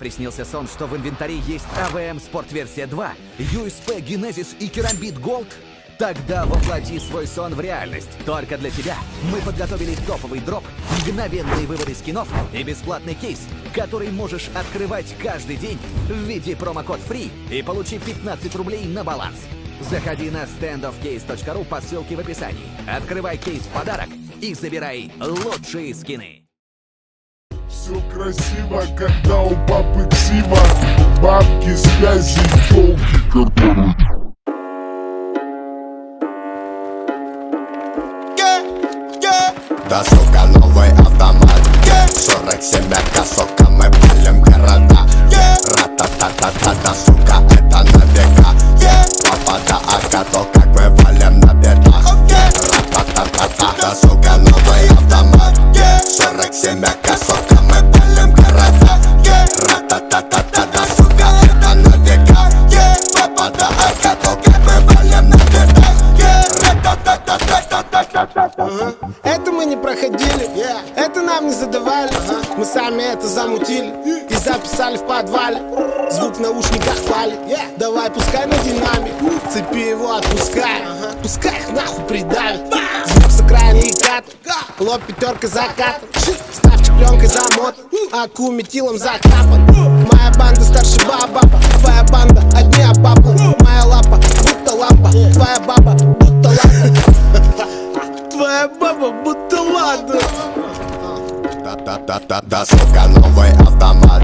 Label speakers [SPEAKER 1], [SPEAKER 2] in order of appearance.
[SPEAKER 1] Приснился сон, что в инвентаре есть AVM Sport-версия 2, USP Genesis и Керамбит Gold? Тогда воплоти свой сон в реальность. Только для тебя мы подготовили топовый дроп, мгновенные выводы скинов и бесплатный кейс, который можешь открывать каждый день, введи промокод FREE и получи 15 рублей на баланс. Заходи на standofcase.ru по ссылке в описании. Открывай кейс в подарок и забирай лучшие скины.
[SPEAKER 2] Все красиво, когда у папы ксива. Бабки, связи, елки, корпорации.
[SPEAKER 3] Да, сука, новый автомат 47 АК, сука, мы палим города Ра-та-та-та-та, да, сука, это на века Папа, да, АК, то как мы валим на бедах Ра-та-та-та-та, да, сука, новый автомат 47 АК, сука, мы палим города Ра-та-та-та-та, да, сука, это на века Папа, да, АК, то как мы валим на бедах Ра-та-та-та-та-та-та-та.
[SPEAKER 4] Это мы не проходили, это нам не задавали. Мы сами это замутили и записали в подвале. Звук в наушниках хвалит, давай пускай на динамик. Цепи его отпускай, пускай их нахуй придавит. Звук с окраины кат, лоб пятерка закат. Ставчик пленкой замот, аку метилом закапан. Моя банда старше баба, твоя банда одни обапы. Моя лапа будто лампа, твоя баба будто лампа. Твоя баба будто ладно.
[SPEAKER 3] Да, сука, новый автомат